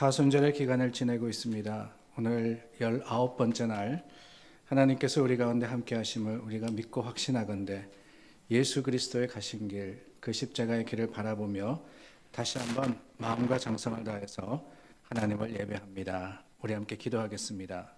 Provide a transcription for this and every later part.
사순절의 기간을 지내고 있습니다. 오늘 19번째 날 하나님께서 우리 가운데 함께 하심을 우리가 믿고 확신하건대 예수 그리스도의 가신 길, 그 십자가의 길을 바라보며 다시 한번 마음과 정성을 다해서 하나님을 예배합니다. 우리 함께 기도하겠습니다.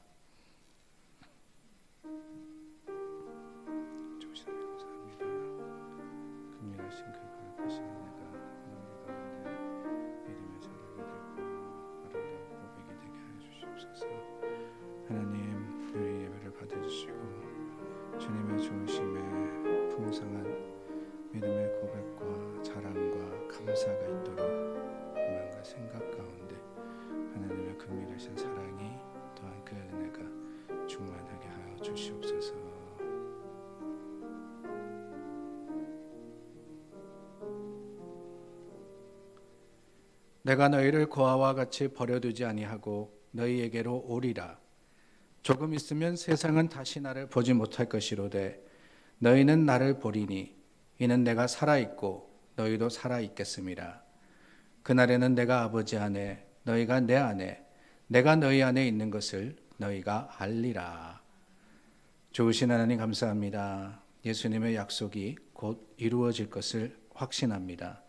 하나님, 우리 예배를 받아주시고 주님의 좋으심에 풍성한 믿음의 고백과 자랑과 감사가 있도록 마음과 생각 가운데 하나님의 긍휼하신 사랑이 또한 그 은혜가 충만하게 하여 주시옵소서. 내가 너희를 고아와 같이 버려두지 아니하고 너희에게로 오리라. 조금 있으면 세상은 다시 나를 보지 못할 것이로되 너희는 나를 보리니 이는 내가 살아있고 너희도 살아있겠음이라. 그날에는 내가 아버지 안에 너희가 내 안에 내가 너희 안에 있는 것을 너희가 알리라. 좋으신 하나님 감사합니다. 예수님의 약속이 곧 이루어질 것을 확신합니다.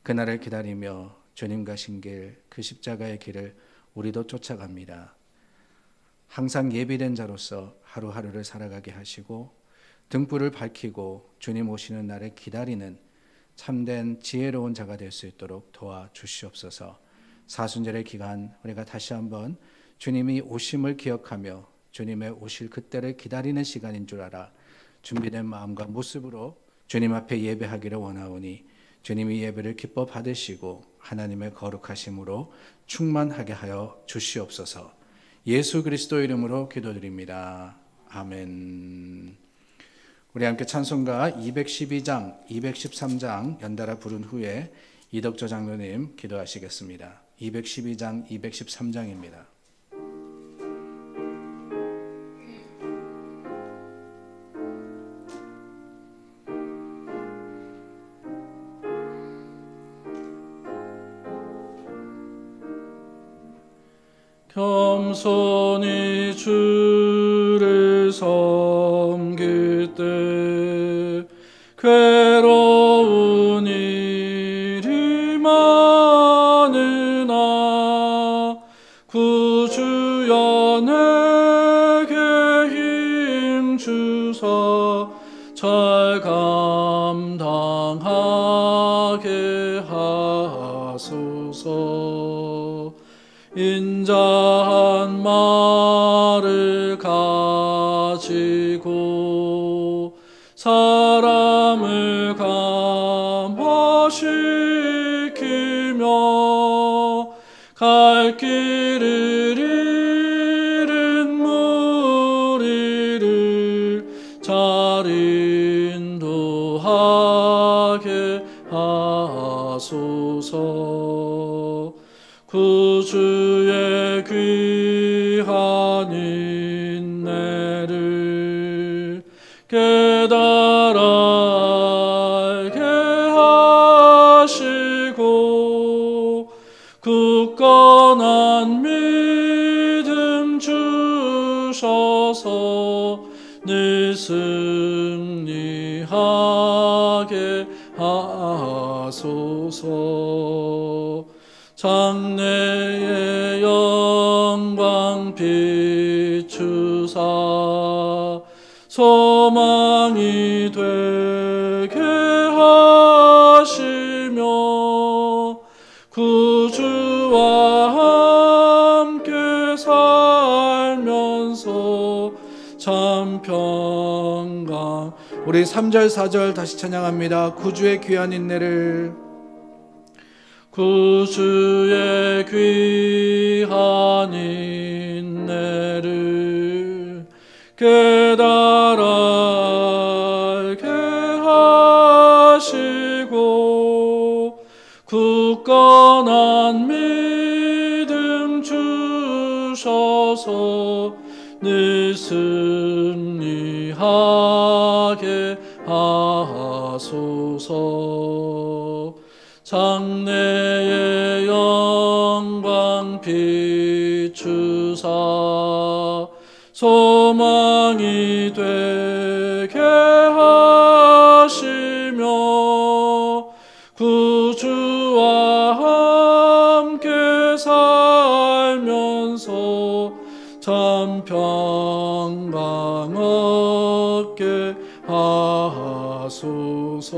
그날을 기다리며 주님 가신 길, 그 십자가의 길을 우리도 쫓아갑니다. 항상 예비된 자로서 하루하루를 살아가게 하시고 등불을 밝히고 주님 오시는 날을 기다리는 참된 지혜로운 자가 될 수 있도록 도와주시옵소서. 사순절의 기간 우리가 다시 한번 주님이 오심을 기억하며 주님의 오실 그때를 기다리는 시간인 줄 알아 준비된 마음과 모습으로 주님 앞에 예배하기를 원하오니 주님이 예배를 기뻐 받으시고 하나님의 거룩하심으로 충만하게 하여 주시옵소서. 예수 그리스도 이름으로 기도드립니다. 아멘. 우리 함께 찬송가 212장, 213장 연달아 부른 후에 이덕조 장로님 기도하시겠습니다. 212장, 213장입니다. 겸손히 주를 섬길 때 괴로운 일이 많으나 구주여 내게 힘 주사 잘 감당하게 하소서. 인자한 말을 가지고 사람을 감화시키며 갈 길을 잃은 무리를 잘 인도하게 하소서. 구주의 귀한 인내를 깨달아 알게 하시고 굳건한 믿음 주셔서 늘 승리하게 하소서. 장래의 영광 비추사 소망이 되게 하시며 구주와 함께 살면서 참 평강. 우리 3절 4절 다시 찬양합니다. 구주의 귀한 인내를 구주의 귀한 인내를 깨달아 알게 하시고 굳건한 믿음 주셔서 늘 승리하게 하소서. 장래의 영광 비추사 소망이 되게 하시며 구주와 함께 살면서 참 평강 얻게 하소서.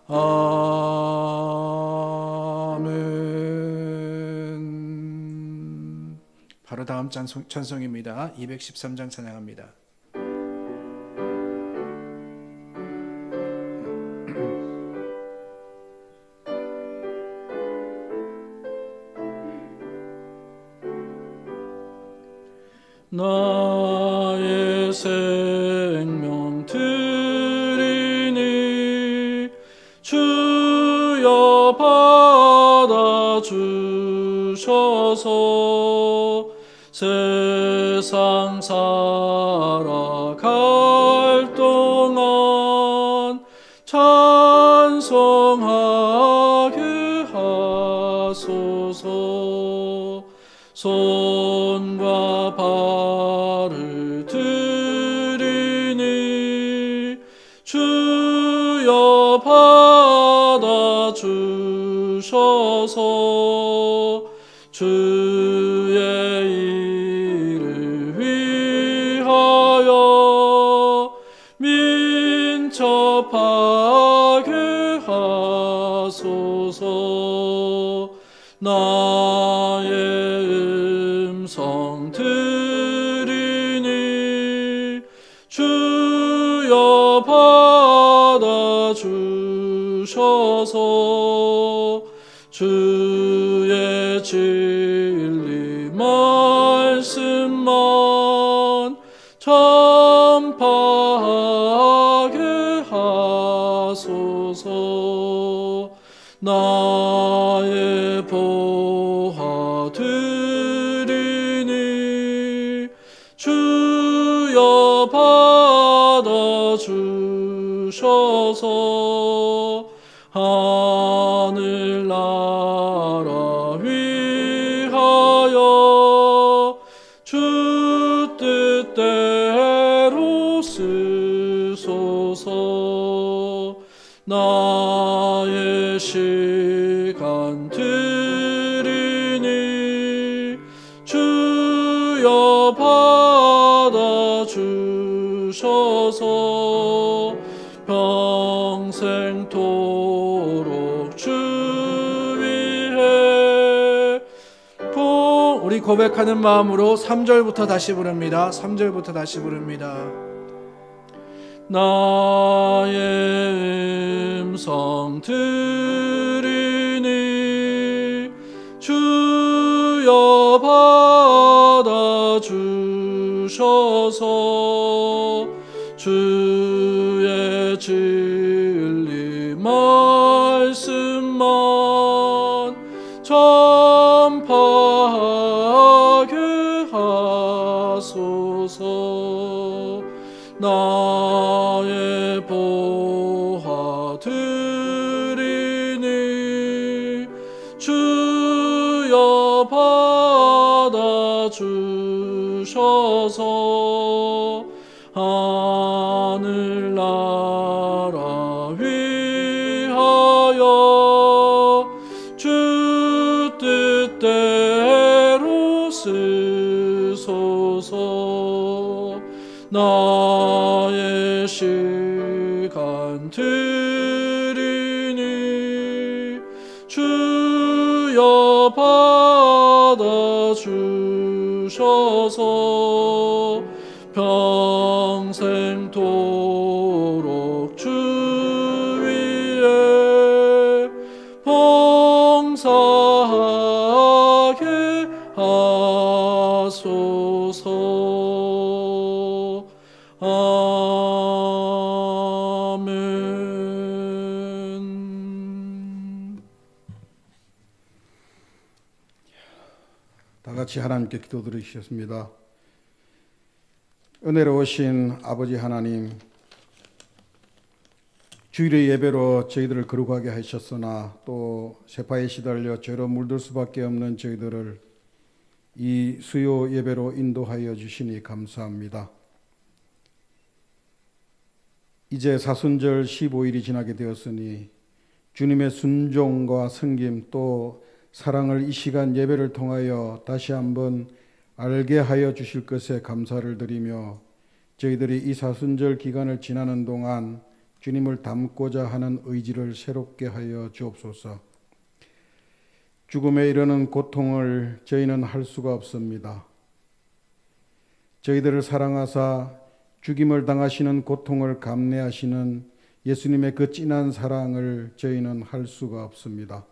아멘. 바로 다음 찬송입니다. 213장 찬양합니다. 나의 생명 드리니 주여 받아주셔서 세상 살아갈 동안 찬송하게 하소서. 손과 발을 드리니 주여 받아주셔서 주의 일을 위하여 민첩하게 하소서. 나의 음성 드리니 주여 받아주셔서 주의 진리 말씀만 전파하게 하소서. 나의 보화 드리니 주여 받아주셔서 하늘나라 위하여 주 뜻대로 쓰소서. 나의 시간 드리니 주여 받아주셔서 평생토록 주 위해 우리 고백하는 마음으로 3절부터 다시 부릅니다. 3절부터 다시 부릅니다. 나의 음성 드리니 주여 받아주셔서 주의 진리 말씀만 전파하게 하소서. 나의 보화 드리니 주여 받아주셔서 하늘나라 위하여 주 뜻대로 쓰소서. 나의 시간 드리니 주여 받아주셔서 평생토록 주 위에 봉사하게 하소서. 아멘. 다 같이 하나님께 기도 드리셨습니다. 은혜로우신 아버지 하나님, 주일의 예배로 저희들을 거룩하게 하셨으나 또 세파에 시달려 죄로 물들 수밖에 없는 저희들을 이 수요 예배로 인도하여 주시니 감사합니다. 이제 사순절 15일이 지나게 되었으니 주님의 순종과 섬김 또 사랑을 이 시간 예배를 통하여 다시 한번 알게 하여 주실 것에 감사를 드리며 저희들이 이 사순절 기간을 지나는 동안 주님을 닮고자 하는 의지를 새롭게 하여 주옵소서. 죽음에 이르는 고통을 저희는 할 수가 없습니다. 저희들을 사랑하사 죽임을 당하시는 고통을 감내하시는 예수님의 그 진한 사랑을 저희는 할 수가 없습니다.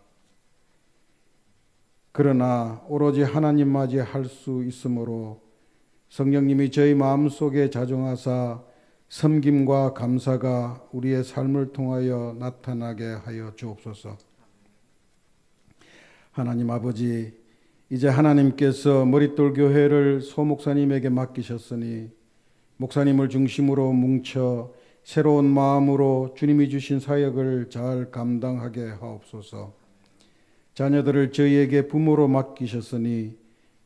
그러나 오로지 하나님 맞이 할 수 있으므로 성령님이 저희 마음속에 자정하사 섬김과 감사가 우리의 삶을 통하여 나타나게 하여 주옵소서. 하나님 아버지, 이제 하나님께서 머릿돌 교회를 소 목사님에게 맡기셨으니 목사님을 중심으로 뭉쳐 새로운 마음으로 주님이 주신 사역을 잘 감당하게 하옵소서. 자녀들을 저희에게 부모로 맡기셨으니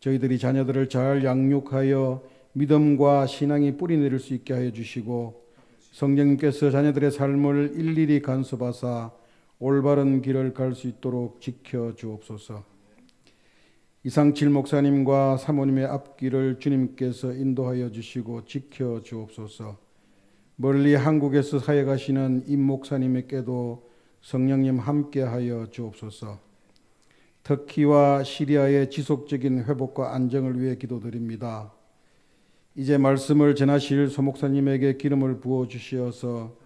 저희들이 자녀들을 잘 양육하여 믿음과 신앙이 뿌리내릴 수 있게 하여 주시고 성령님께서 자녀들의 삶을 일일이 간섭하사 올바른 길을 갈 수 있도록 지켜 주옵소서. 이상칠 목사님과 사모님의 앞길을 주님께서 인도하여 주시고 지켜 주옵소서. 멀리 한국에서 사역하시는 임 목사님에게도 성령님 함께하여 주옵소서. 터키와 시리아의 지속적인 회복과 안정을 위해 기도드립니다. 이제 말씀을 전하실 소 목사님에게 기름을 부어 주시어서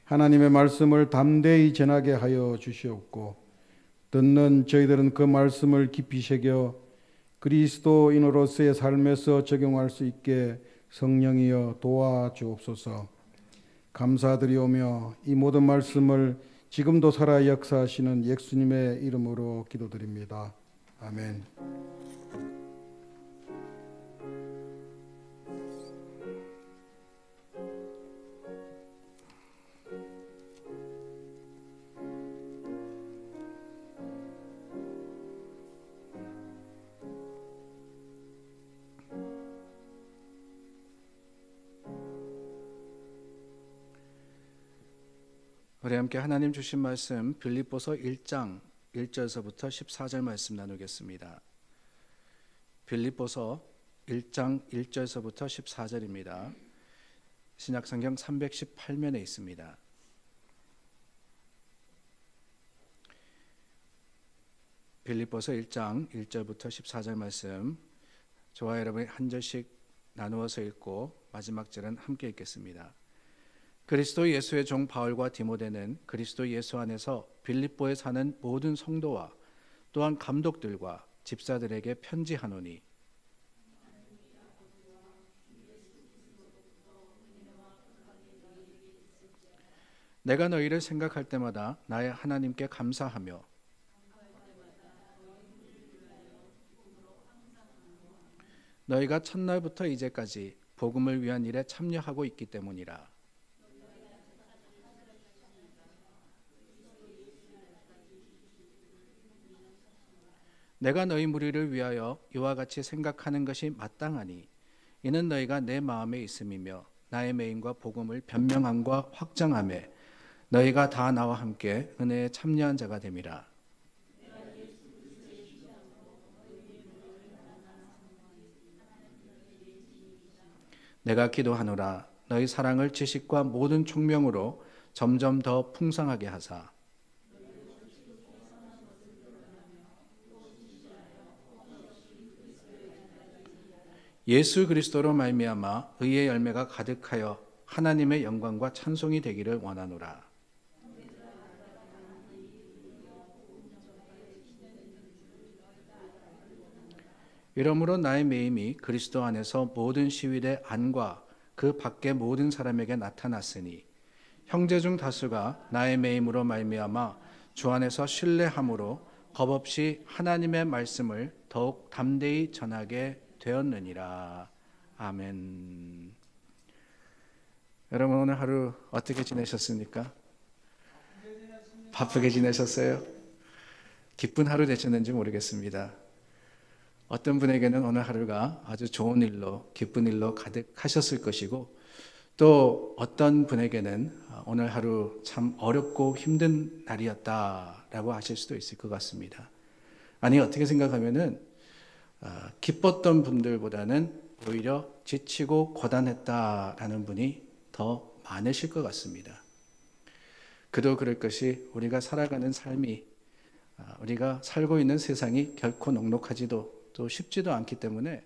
하나님의 말씀을 담대히 전하게 하여 주시옵고 듣는 저희들은 그 말씀을 깊이 새겨 그리스도인으로서의 삶에서 적용할 수 있게 성령이여 도와주옵소서. 감사드리오며 이 모든 말씀을 지금도 살아 역사하시는 예수님의 이름으로 기도드립니다. 아멘. 우리 함께 하나님 주신 말씀 빌립보서 1장 1절서부터 14절 말씀 나누겠습니다. 빌립보서 1장 1절서부터 14절입니다. 신약성경 318면에 있습니다. 빌립보서 1장 1절부터 14절 말씀, 저와 여러분이 한 절씩 나누어서 읽고 마지막 절은 함께 읽겠습니다. 그리스도 예수의 종 바울과 디모데는 그리스도 예수 안에서 빌립보에 사는 모든 성도와 또한 감독들과 집사들에게 편지하노니 내가 너희를 생각할 때마다 나의 하나님께 감사하며 너희가 첫날부터 이제까지 복음을 위한 일에 참여하고 있기 때문이라. 내가 너희 무리를 위하여 이와 같이 생각하는 것이 마땅하니 이는 너희가 내 마음에 있음이며 나의 메임과 복음을 변명함과 확장함에 너희가 다 나와 함께 은혜에 참여한 자가 됨이라. 내가 기도하노라 너희 사랑을 지식과 모든 총명으로 점점 더 풍성하게 하사 예수 그리스도로 말미암아 의의 열매가 가득하여 하나님의 영광과 찬송이 되기를 원하노라. 이러므로 나의 매임이 그리스도 안에서 모든 시위대 안과 그 밖의 모든 사람에게 나타났으니 형제 중 다수가 나의 매임으로 말미암아 주 안에서 신뢰함으로 겁없이 하나님의 말씀을 더욱 담대히 전하게 되었느니라. 아멘. 여러분 오늘 하루 어떻게 지내셨습니까? 바쁘게 지내셨어요? 기쁜 하루 되셨는지 모르겠습니다. 어떤 분에게는 오늘 하루가 아주 좋은 일로, 기쁜 일로 가득하셨을 것이고, 또 어떤 분에게는 오늘 하루 참 어렵고 힘든 날이었다라고 하실 수도 있을 것 같습니다. 아니, 어떻게 생각하면은 기뻤던 분들보다는 오히려 지치고 고단했다라는 분이 더 많으실 것 같습니다. 그도 그럴 것이 우리가 살아가는 삶이, 우리가 살고 있는 세상이 결코 녹록하지도 또 쉽지도 않기 때문에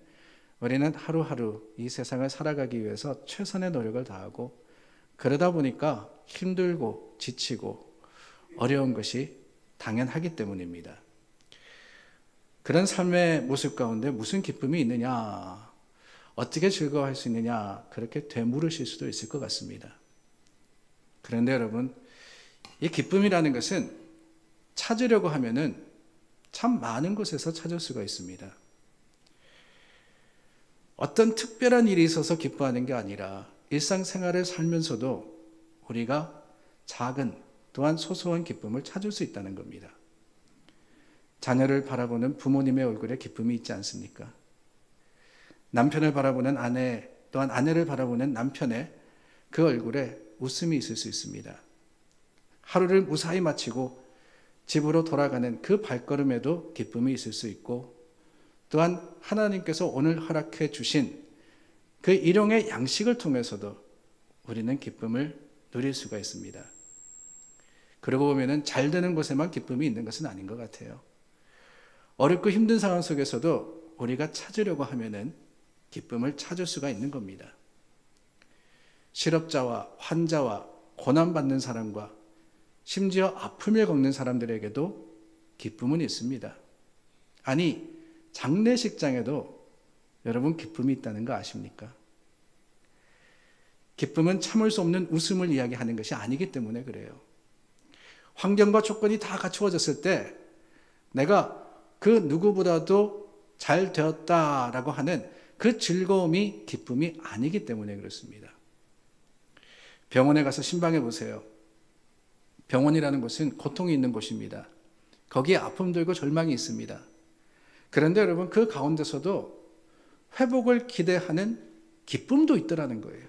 우리는 하루하루 이 세상을 살아가기 위해서 최선의 노력을 다하고, 그러다 보니까 힘들고 지치고 어려운 것이 당연하기 때문입니다. 그런 삶의 모습 가운데 무슨 기쁨이 있느냐, 어떻게 즐거워할 수 있느냐, 그렇게 되물으실 수도 있을 것 같습니다. 그런데 여러분, 이 기쁨이라는 것은 찾으려고 하면은 참 많은 곳에서 찾을 수가 있습니다. 어떤 특별한 일이 있어서 기뻐하는 게 아니라 일상생활을 살면서도 우리가 작은, 또한 소소한 기쁨을 찾을 수 있다는 겁니다. 자녀를 바라보는 부모님의 얼굴에 기쁨이 있지 않습니까? 남편을 바라보는 아내, 또한 아내를 바라보는 남편의 그 얼굴에 웃음이 있을 수 있습니다. 하루를 무사히 마치고 집으로 돌아가는 그 발걸음에도 기쁨이 있을 수 있고, 또한 하나님께서 오늘 허락해 주신 그 일용의 양식을 통해서도 우리는 기쁨을 누릴 수가 있습니다. 그러고 보면은 잘 되는 곳에만 기쁨이 있는 것은 아닌 것 같아요. 어렵고 힘든 상황 속에서도 우리가 찾으려고 하면은 기쁨을 찾을 수가 있는 겁니다. 실업자와 환자와 고난받는 사람과 심지어 아픔을 겪는 사람들에게도 기쁨은 있습니다. 아니, 장례식장에도 여러분 기쁨이 있다는 거 아십니까? 기쁨은 참을 수 없는 웃음을 이야기하는 것이 아니기 때문에 그래요. 환경과 조건이 다 갖추어졌을 때 내가 그 누구보다도 잘 되었다라고 하는 그 즐거움이 기쁨이 아니기 때문에 그렇습니다. 병원에 가서 신방해 보세요. 병원이라는 곳은 고통이 있는 곳입니다. 거기에 아픔 들고 절망이 있습니다. 그런데 여러분, 그 가운데서도 회복을 기대하는 기쁨도 있더라는 거예요.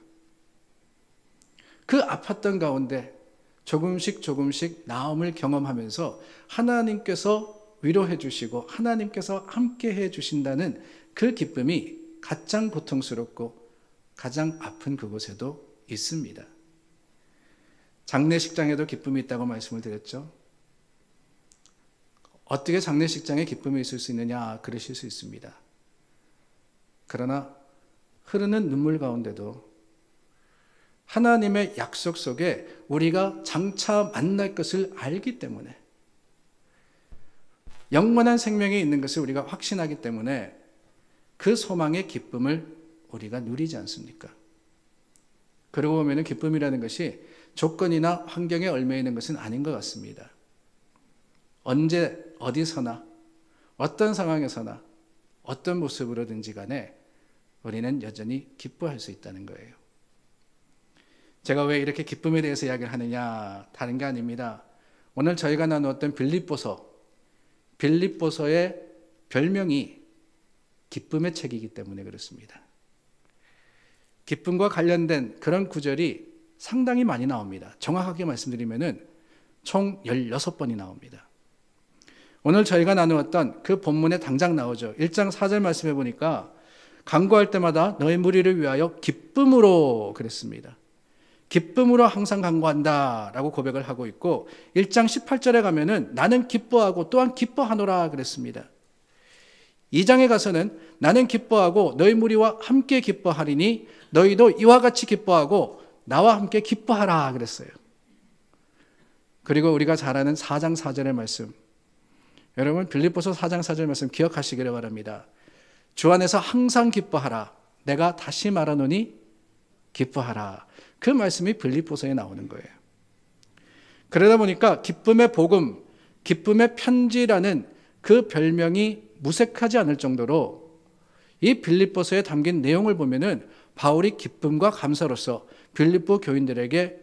그 아팠던 가운데 조금씩 조금씩 나음을 경험하면서 하나님께서 위로해 주시고 하나님께서 함께 해 주신다는 그 기쁨이 가장 고통스럽고 가장 아픈 그곳에도 있습니다. 장례식장에도 기쁨이 있다고 말씀을 드렸죠. 어떻게 장례식장에 기쁨이 있을 수 있느냐, 그러실 수 있습니다. 그러나 흐르는 눈물 가운데도 하나님의 약속 속에 우리가 장차 만날 것을 알기 때문에, 영원한 생명이 있는 것을 우리가 확신하기 때문에 그 소망의 기쁨을 우리가 누리지 않습니까? 그러고 보면 기쁨이라는 것이 조건이나 환경에 얽매여 있는 것은 아닌 것 같습니다. 언제 어디서나 어떤 상황에서나 어떤 모습으로든지 간에 우리는 여전히 기뻐할 수 있다는 거예요. 제가 왜 이렇게 기쁨에 대해서 이야기를 하느냐, 다른 게 아닙니다. 오늘 저희가 나누었던 빌립보서의 별명이 기쁨의 책이기 때문에 그렇습니다. 기쁨과 관련된 그런 구절이 상당히 많이 나옵니다. 정확하게 말씀드리면은 총 16번이 나옵니다. 오늘 저희가 나누었던 그 본문에 당장 나오죠. 1장 4절 말씀해 보니까 간구할 때마다 너희 무리를 위하여 기쁨으로 그랬습니다. 기쁨으로 항상 간구한다라고 고백을 하고 있고, 1장 18절에 가면은 나는 기뻐하고 또한 기뻐하노라 그랬습니다. 2장에 가서는 나는 기뻐하고 너희 무리와 함께 기뻐하리니 너희도 이와 같이 기뻐하고 나와 함께 기뻐하라 그랬어요. 그리고 우리가 잘 아는 4장 4절의 말씀, 여러분 빌립보서 4장 4절 말씀 기억하시기를 바랍니다. 주 안에서 항상 기뻐하라. 내가 다시 말하노니 기뻐하라. 그 말씀이 빌립보서에 나오는 거예요. 그러다 보니까 기쁨의 복음, 기쁨의 편지라는 그 별명이 무색하지 않을 정도로 이 빌립보서에 담긴 내용을 보면은 바울이 기쁨과 감사로서 빌립보 교인들에게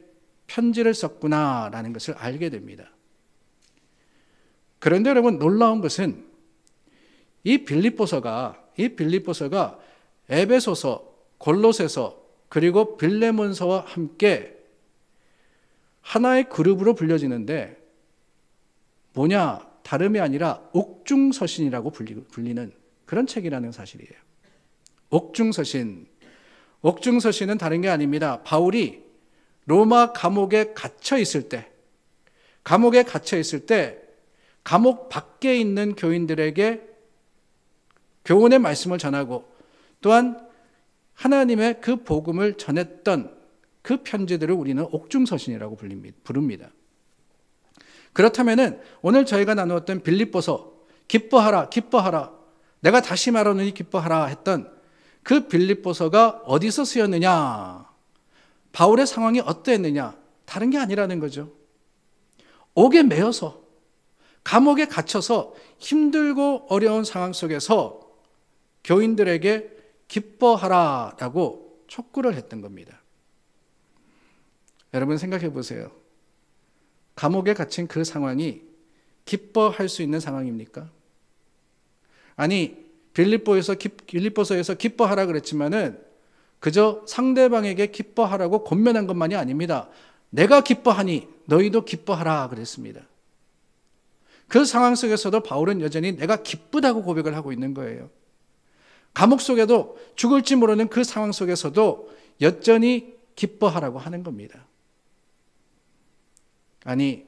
편지를 썼구나라는 것을 알게 됩니다. 그런데 여러분 놀라운 것은 이 빌립보서가 에베소서, 골로새서 그리고 빌레몬서와 함께 하나의 그룹으로 불려지는데 뭐냐? 다름이 아니라 옥중서신이라고 불리는 그런 책이라는 사실이에요. 옥중서신은 다른 게 아닙니다. 바울이 로마 감옥에 갇혀 있을 때 감옥 밖에 있는 교인들에게 교훈의 말씀을 전하고 또한 하나님의 그 복음을 전했던 그 편지들을 우리는 옥중서신이라고 부릅니다. 그렇다면 오늘 저희가 나누었던 빌립보서 기뻐하라 내가 다시 말하노니 기뻐하라 했던 그 빌립보서가 어디서 쓰였느냐, 바울의 상황이 어떠했느냐, 다른 게 아니라는 거죠. 옥에 매여서 감옥에 갇혀서 힘들고 어려운 상황 속에서 교인들에게 기뻐하라라고 촉구를 했던 겁니다. 여러분 생각해 보세요. 감옥에 갇힌 그 상황이 기뻐할 수 있는 상황입니까? 아니, 빌립보서에서 기뻐하라 그랬지만은 그저 상대방에게 기뻐하라고 권면한 것만이 아닙니다. 내가 기뻐하니 너희도 기뻐하라 그랬습니다. 그 상황 속에서도 바울은 여전히 내가 기쁘다고 고백을 하고 있는 거예요. 감옥 속에도 죽을지 모르는 그 상황 속에서도 여전히 기뻐하라고 하는 겁니다. 아니,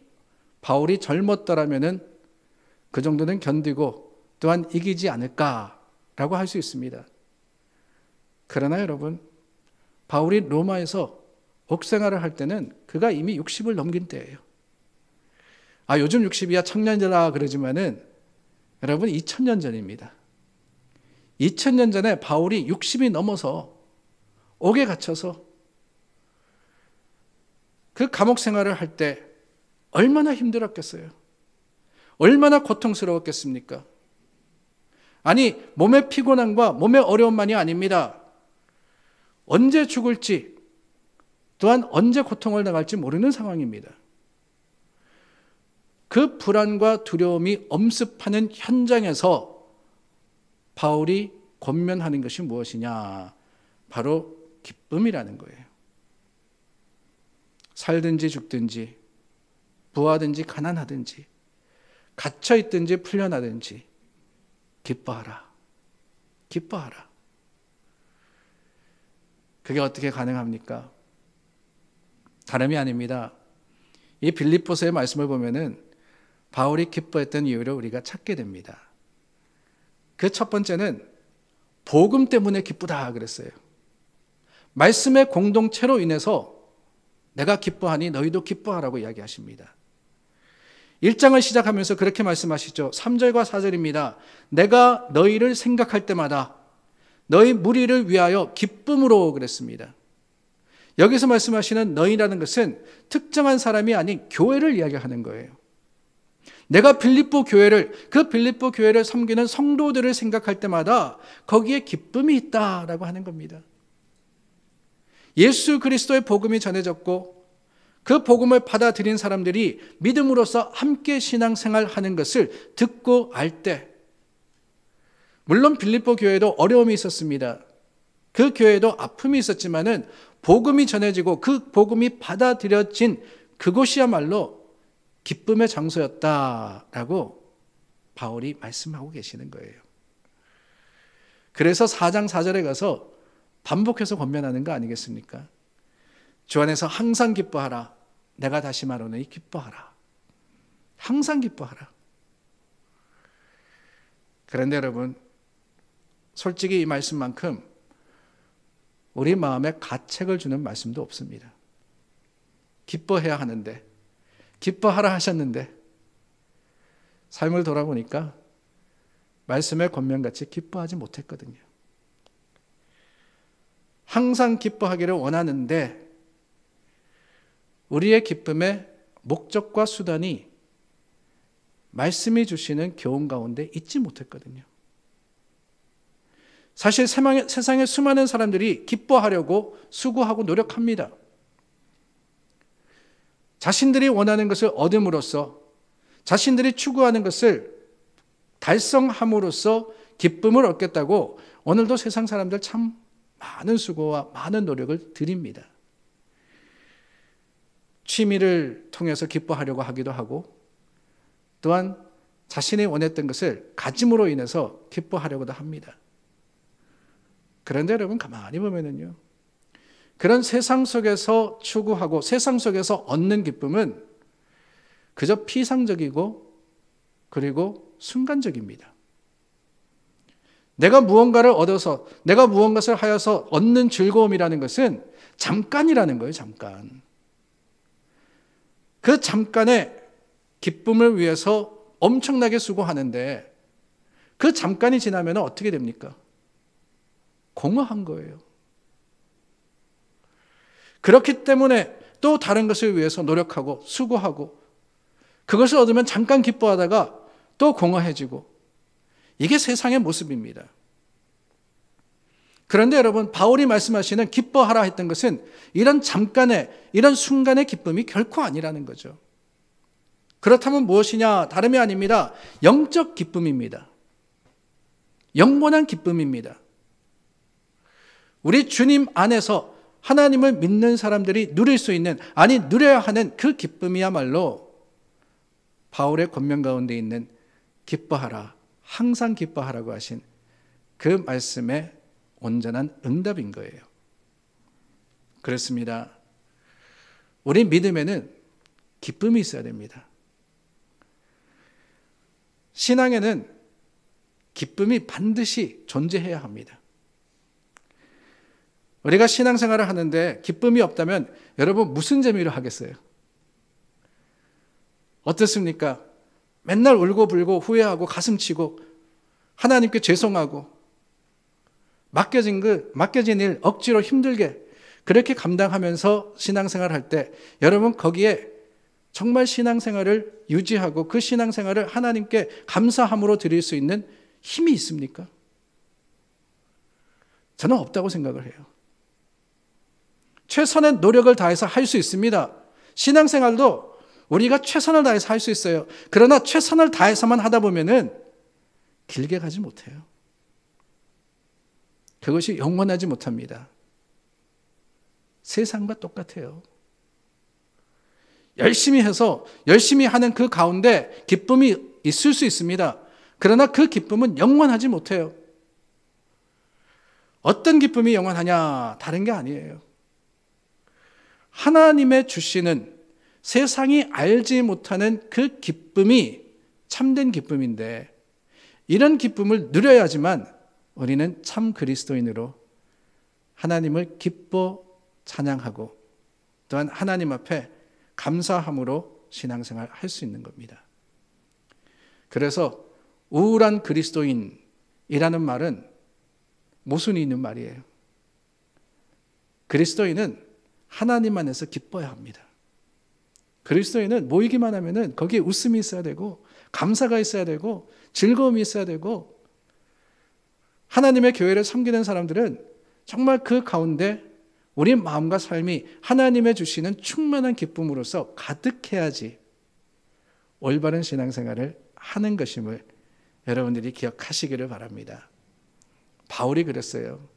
바울이 젊었더라면은 그 정도는 견디고 또한 이기지 않을까라고 할 수 있습니다. 그러나 여러분, 바울이 로마에서 옥생활을 할 때는 그가 이미 60을 넘긴 때예요. 요즘 60이야 청년이라 그러지만은 여러분 2000년 전입니다. 2000년 전에 바울이 60이 넘어서 옥에 갇혀서 그 감옥 생활을 할 때 얼마나 힘들었겠어요? 얼마나 고통스러웠겠습니까? 아니, 몸의 피곤함과 몸의 어려움만이 아닙니다. 언제 죽을지 또한 언제 고통을 당할지 모르는 상황입니다. 그 불안과 두려움이 엄습하는 현장에서 바울이 권면하는 것이 무엇이냐? 바로 기쁨이라는 거예요. 살든지 죽든지, 부하든지 가난하든지, 갇혀있든지 풀려나든지 기뻐하라. 기뻐하라. 그게 어떻게 가능합니까? 다름이 아닙니다. 이 빌립보서의 말씀을 보면은 바울이 기뻐했던 이유를 우리가 찾게 됩니다. 그 첫 번째는 복음 때문에 기쁘다 그랬어요. 말씀의 공동체로 인해서 내가 기뻐하니 너희도 기뻐하라고 이야기하십니다. 1장을 시작하면서 그렇게 말씀하시죠. 3절과 4절입니다. 내가 너희를 생각할 때마다 너희 무리를 위하여 기쁨으로 그랬습니다. 여기서 말씀하시는 너희라는 것은 특정한 사람이 아닌 교회를 이야기하는 거예요. 내가 빌립보 교회를 섬기는 성도들을 생각할 때마다 거기에 기쁨이 있다라고 하는 겁니다. 예수 그리스도의 복음이 전해졌고 그 복음을 받아들인 사람들이 믿음으로써 함께 신앙생활하는 것을 듣고 알 때, 물론 빌립보 교회도 어려움이 있었습니다. 그 교회도 아픔이 있었지만은 복음이 전해지고 그 복음이 받아들여진 그곳이야말로 기쁨의 장소였다라고 바울이 말씀하고 계시는 거예요. 그래서 4장 4절에 가서 반복해서 권면하는 거 아니겠습니까? 주 안에서 항상 기뻐하라. 내가 다시 말하노니 기뻐하라. 항상 기뻐하라. 그런데 여러분, 솔직히 이 말씀만큼 우리 마음에 가책을 주는 말씀도 없습니다. 기뻐해야 하는데, 기뻐하라 하셨는데 삶을 돌아보니까 말씀의 권면같이 기뻐하지 못했거든요. 항상 기뻐하기를 원하는데 우리의 기쁨의 목적과 수단이 말씀이 주시는 교훈 가운데 있지 못했거든요. 사실 세상에 수많은 사람들이 기뻐하려고 수고하고 노력합니다. 자신들이 원하는 것을 얻음으로써 자신들이 추구하는 것을 달성함으로써 기쁨을 얻겠다고 오늘도 세상 사람들 참 많은 수고와 많은 노력을 드립니다. 취미를 통해서 기뻐하려고 하기도 하고 또한 자신이 원했던 것을 가짐으로 인해서 기뻐하려고도 합니다. 그런데 여러분 가만히 보면은요, 그런 세상 속에서 추구하고 세상 속에서 얻는 기쁨은 그저 피상적이고 그리고 순간적입니다. 내가 무언가를 얻어서 내가 무언가를 하여서 얻는 즐거움이라는 것은 잠깐이라는 거예요. 잠깐. 그 잠깐의 기쁨을 위해서 엄청나게 수고하는데 그 잠깐이 지나면 어떻게 됩니까? 공허한 거예요. 그렇기 때문에 또 다른 것을 위해서 노력하고 수고하고 그것을 얻으면 잠깐 기뻐하다가 또 공허해지고 이게 세상의 모습입니다. 그런데 여러분 바울이 말씀하시는 기뻐하라 했던 것은 이런 잠깐의 이런 순간의 기쁨이 결코 아니라는 거죠. 그렇다면 무엇이냐? 다름이 아닙니다. 영적 기쁨입니다. 영원한 기쁨입니다. 우리 주님 안에서 하나님을 믿는 사람들이 누릴 수 있는, 아니 누려야 하는 그 기쁨이야말로 바울의 권면 가운데 있는 기뻐하라, 항상 기뻐하라고 하신 그 말씀의 온전한 응답인 거예요. 그렇습니다. 우리 믿음에는 기쁨이 있어야 됩니다. 신앙에는 기쁨이 반드시 존재해야 합니다. 우리가 신앙생활을 하는데 기쁨이 없다면 여러분 무슨 재미로 하겠어요? 어떻습니까? 맨날 울고불고 후회하고 가슴치고 하나님께 죄송하고 맡겨진 일 억지로 힘들게 그렇게 감당하면서 신앙생활을 할 때 여러분 거기에 정말 신앙생활을 유지하고 그 신앙생활을 하나님께 감사함으로 드릴 수 있는 힘이 있습니까? 저는 없다고 생각을 해요. 최선의 노력을 다해서 할 수 있습니다. 신앙생활도 우리가 최선을 다해서 할 수 있어요. 그러나 최선을 다해서만 하다 보면은 길게 가지 못해요. 그것이 영원하지 못합니다. 세상과 똑같아요. 열심히 해서 열심히 하는 그 가운데 기쁨이 있을 수 있습니다. 그러나 그 기쁨은 영원하지 못해요. 어떤 기쁨이 영원하냐? 다른 게 아니에요. 하나님의 주시는 세상이 알지 못하는 그 기쁨이 참된 기쁨인데 이런 기쁨을 누려야지만 우리는 참 그리스도인으로 하나님을 기뻐 찬양하고 또한 하나님 앞에 감사함으로 신앙생활 할 수 있는 겁니다. 그래서 우울한 그리스도인이라는 말은 모순이 있는 말이에요. 그리스도인은 하나님 안에서 기뻐야 합니다. 그리스도인은 모이기만 하면은 거기에 웃음이 있어야 되고 감사가 있어야 되고 즐거움이 있어야 되고 하나님의 교회를 섬기는 사람들은 정말 그 가운데 우리 마음과 삶이 하나님의 주시는 충만한 기쁨으로서 가득해야지 올바른 신앙생활을 하는 것임을 여러분들이 기억하시기를 바랍니다. 바울이 그랬어요.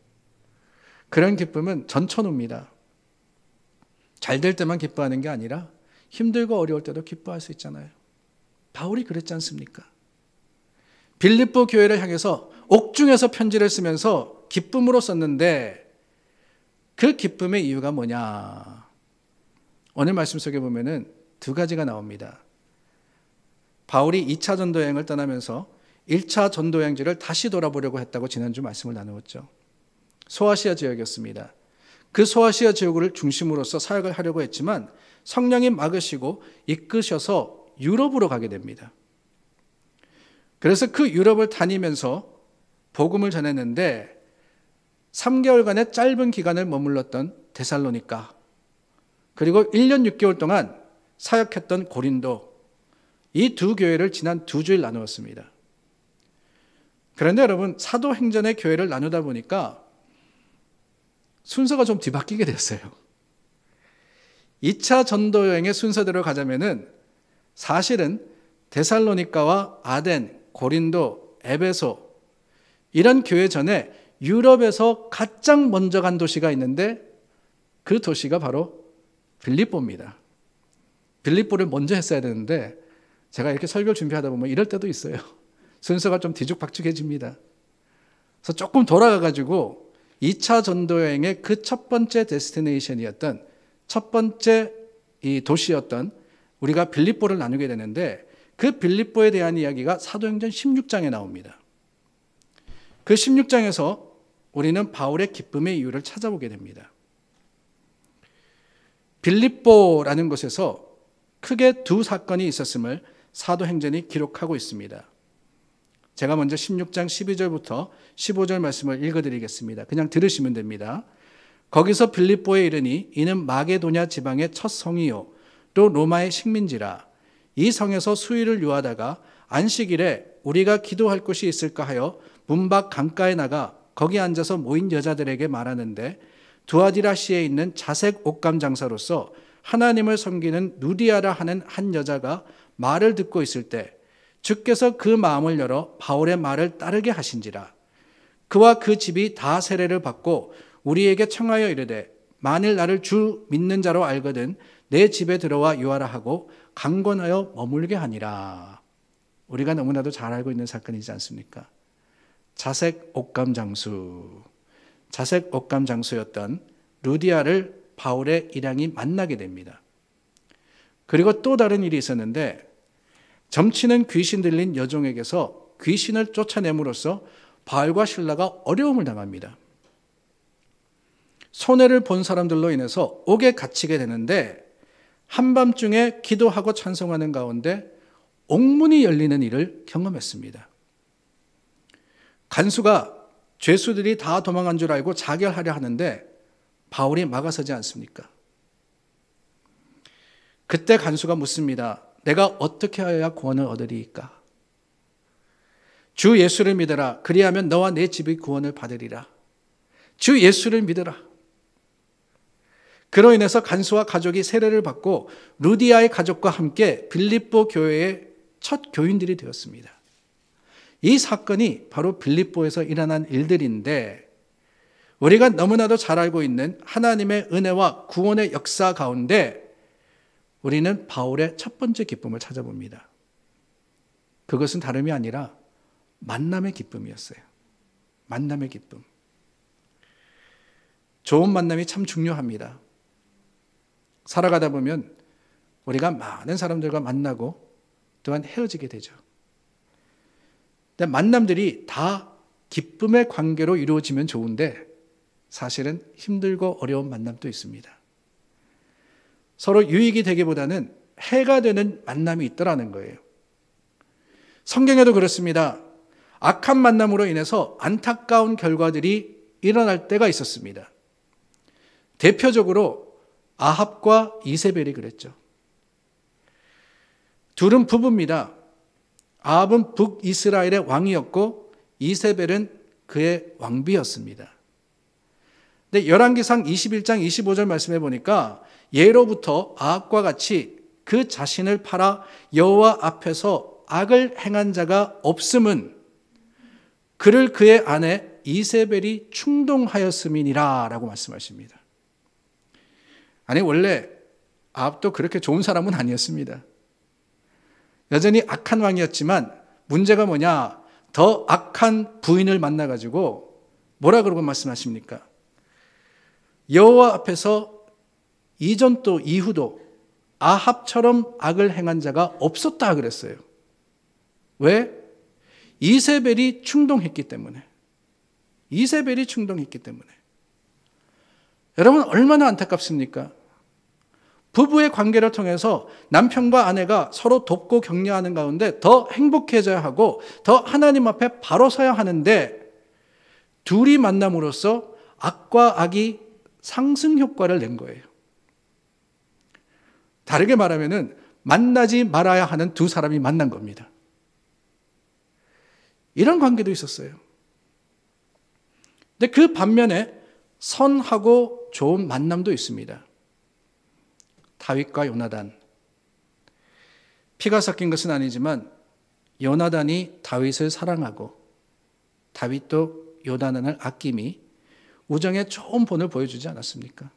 그런 기쁨은 전천후입니다. 잘 될 때만 기뻐하는 게 아니라 힘들고 어려울 때도 기뻐할 수 있잖아요. 바울이 그랬지 않습니까? 빌립보 교회를 향해서 옥중에서 편지를 쓰면서 기쁨으로 썼는데 그 기쁨의 이유가 뭐냐? 오늘 말씀 속에 보면은 두 가지가 나옵니다. 바울이 2차 전도 여행을 떠나면서 1차 전도 여행지를 다시 돌아보려고 했다고 지난주 말씀을 나누었죠. 소아시아 지역이었습니다. 그 소아시아 지역을 중심으로서 사역을 하려고 했지만 성령이 막으시고 이끄셔서 유럽으로 가게 됩니다. 그래서 그 유럽을 다니면서 복음을 전했는데 3개월간의 짧은 기간을 머물렀던 데살로니가 그리고 1년 6개월 동안 사역했던 고린도 이 두 교회를 지난 2주일 나누었습니다. 그런데 여러분 사도행전의 교회를 나누다 보니까 순서가 좀 뒤바뀌게 됐어요. 2차 전도 여행의 순서대로 가자면은 사실은 데살로니가와 아덴, 고린도, 에베소 이런 교회 전에 유럽에서 가장 먼저 간 도시가 있는데 그 도시가 바로 빌립보입니다. 빌립보를 먼저 했어야 되는데 제가 이렇게 설교를 준비하다 보면 이럴 때도 있어요. 순서가 좀 뒤죽박죽해집니다. 그래서 조금 돌아가가지고 2차 전도 여행의 그 첫 번째 데스티네이션이었던 첫 번째 이 도시였던 우리가 빌립보를 나누게 되는데 그 빌립보에 대한 이야기가 사도행전 16장에 나옵니다. 그 16장에서 우리는 바울의 기쁨의 이유를 찾아보게 됩니다. 빌립보라는 곳에서 크게 두 사건이 있었음을 사도행전이 기록하고 있습니다. 제가 먼저 16장 12절부터 15절 말씀을 읽어드리겠습니다. 그냥 들으시면 됩니다. 거기서 빌립보에 이르니 이는 마게도냐 지방의 첫 성이요 또 로마의 식민지라. 이 성에서 수일을 유하다가 안식일에 우리가 기도할 곳이 있을까 하여 문 밖 강가에 나가 거기 앉아서 모인 여자들에게 말하는데 두아디라시에 있는 자색 옷감 장사로서 하나님을 섬기는 누디아라 하는 한 여자가 말을 듣고 있을 때 주께서 그 마음을 열어 바울의 말을 따르게 하신지라. 그와 그 집이 다 세례를 받고 우리에게 청하여 이르되 만일 나를 주 믿는 자로 알거든 내 집에 들어와 유하라 하고 강권하여 머물게 하니라. 우리가 너무나도 잘 알고 있는 사건이지 않습니까? 자색 옷감 장수였던 루디아를 바울의 일행이 만나게 됩니다. 그리고 또 다른 일이 있었는데 점치는 귀신 들린 여종에게서 귀신을 쫓아냄으로써 바울과 실라가 어려움을 당합니다. 손해를 본 사람들로 인해서 옥에 갇히게 되는데 한밤중에 기도하고 찬송하는 가운데 옥문이 열리는 일을 경험했습니다. 간수가 죄수들이 다 도망간 줄 알고 자결하려 하는데 바울이 막아서지 않습니까? 그때 간수가 묻습니다. 내가 어떻게 하여야 구원을 얻으리이까? 주 예수를 믿어라. 그리하면 너와 내 집이 구원을 받으리라. 주 예수를 믿어라. 그로 인해서 간수와 가족이 세례를 받고 루디아의 가족과 함께 빌립보 교회의 첫 교인들이 되었습니다. 이 사건이 바로 빌립보에서 일어난 일들인데 우리가 너무나도 잘 알고 있는 하나님의 은혜와 구원의 역사 가운데 우리는 바울의 첫 번째 기쁨을 찾아봅니다. 그것은 다름이 아니라 만남의 기쁨이었어요. 만남의 기쁨. 좋은 만남이 참 중요합니다. 살아가다 보면 우리가 많은 사람들과 만나고 또한 헤어지게 되죠. 근데 만남들이 다 기쁨의 관계로 이루어지면 좋은데 사실은 힘들고 어려운 만남도 있습니다. 서로 유익이 되기보다는 해가 되는 만남이 있더라는 거예요. 성경에도 그렇습니다. 악한 만남으로 인해서 안타까운 결과들이 일어날 때가 있었습니다. 대표적으로 아합과 이세벨이 그랬죠. 둘은 부부입니다. 아합은 북이스라엘의 왕이었고 이세벨은 그의 왕비였습니다. 근데 열왕기상 21장 25절 말씀해 보니까 예로부터 아합과 같이 그 자신을 팔아 여호와 앞에서 악을 행한 자가 없음은 그를 그의 아내 이세벨이 충동하였음이니라 라고 말씀하십니다. 아니 원래 아합도 그렇게 좋은 사람은 아니었습니다. 여전히 악한 왕이었지만 문제가 뭐냐? 더 악한 부인을 만나가지고 뭐라 그러고 말씀하십니까? 여호와 앞에서 이전도 이후도 아합처럼 악을 행한 자가 없었다 그랬어요. 왜? 이세벨이 충동했기 때문에. 이세벨이 충동했기 때문에. 여러분 얼마나 안타깝습니까? 부부의 관계를 통해서 남편과 아내가 서로 돕고 격려하는 가운데 더 행복해져야 하고 더 하나님 앞에 바로 서야 하는데 둘이 만남으로써 악과 악이 상승 효과를 낸 거예요. 다르게 말하면은 만나지 말아야 하는 두 사람이 만난 겁니다. 이런 관계도 있었어요. 근데 그 반면에 선하고 좋은 만남도 있습니다. 다윗과 요나단. 피가 섞인 것은 아니지만 요나단이 다윗을 사랑하고 다윗도 요나단을 아낌이 우정의 좋은 본을 보여주지 않았습니까?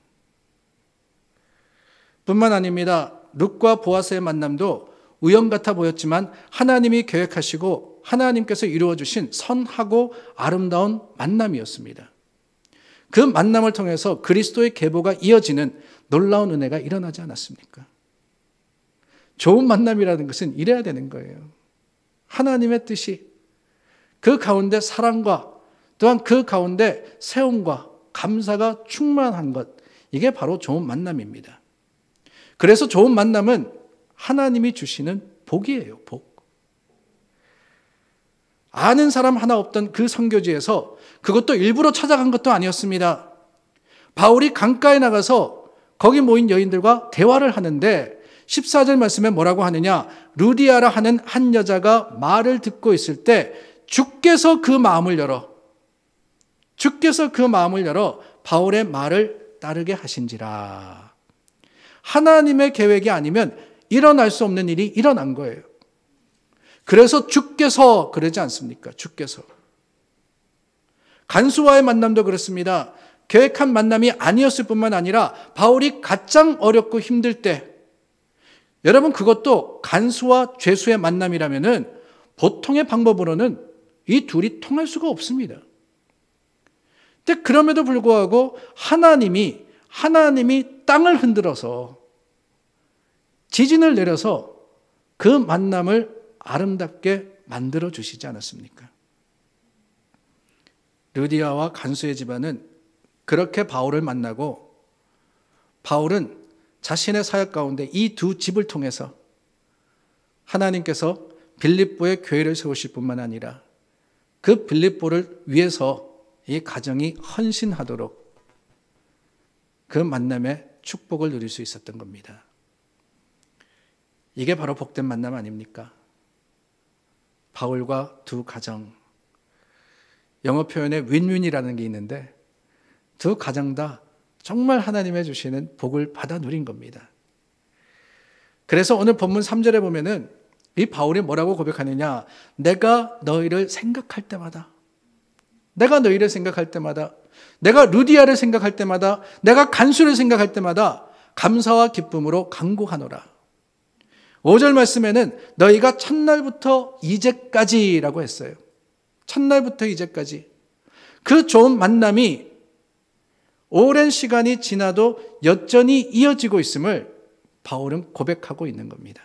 뿐만 아닙니다. 룻과 보아스의 만남도 우연 같아 보였지만 하나님이 계획하시고 하나님께서 이루어주신 선하고 아름다운 만남이었습니다. 그 만남을 통해서 그리스도의 계보가 이어지는 놀라운 은혜가 일어나지 않았습니까? 좋은 만남이라는 것은 이래야 되는 거예요. 하나님의 뜻이 그 가운데 사랑과 또한 그 가운데 세움과 감사가 충만한 것, 이게 바로 좋은 만남입니다. 그래서 좋은 만남은 하나님이 주시는 복이에요. 복. 아는 사람 하나 없던 그 선교지에서 그것도 일부러 찾아간 것도 아니었습니다. 바울이 강가에 나가서 거기 모인 여인들과 대화를 하는데 14절 말씀에 뭐라고 하느냐, 루디아라 하는 한 여자가 말을 듣고 있을 때 주께서 그 마음을 열어 바울의 말을 따르게 하신지라. 하나님의 계획이 아니면 일어날 수 없는 일이 일어난 거예요. 그래서 주께서 그러지 않습니까? 주께서. 간수와의 만남도 그렇습니다. 계획한 만남이 아니었을 뿐만 아니라 바울이 가장 어렵고 힘들 때, 여러분 그것도 간수와 죄수의 만남이라면은 보통의 방법으로는 이 둘이 통할 수가 없습니다. 근데 그럼에도 불구하고 하나님이 땅을 흔들어서 지진을 내려서 그 만남을 아름답게 만들어 주시지 않았습니까? 루디아와 간수의 집안은 그렇게 바울을 만나고 바울은 자신의 사역 가운데 이 두 집을 통해서 하나님께서 빌립보에 교회를 세우실 뿐만 아니라 그 빌립보를 위해서 이 가정이 헌신하도록 그 만남의 축복을 누릴 수 있었던 겁니다. 이게 바로 복된 만남 아닙니까? 바울과 두 가정, 영어 표현에 윈윈이라는 게 있는데 두 가정 다 정말 하나님의 주시는 복을 받아 누린 겁니다. 그래서 오늘 본문 3절에 보면은 이 바울이 뭐라고 고백하느냐, 내가 너희를 생각할 때마다, 내가 루디아를 생각할 때마다, 내가 간수를 생각할 때마다 감사와 기쁨으로 간구하노라. 5절 말씀에는 너희가 첫날부터 이제까지라고 했어요. 첫날부터 이제까지. 그 좋은 만남이 오랜 시간이 지나도 여전히 이어지고 있음을 바울은 고백하고 있는 겁니다.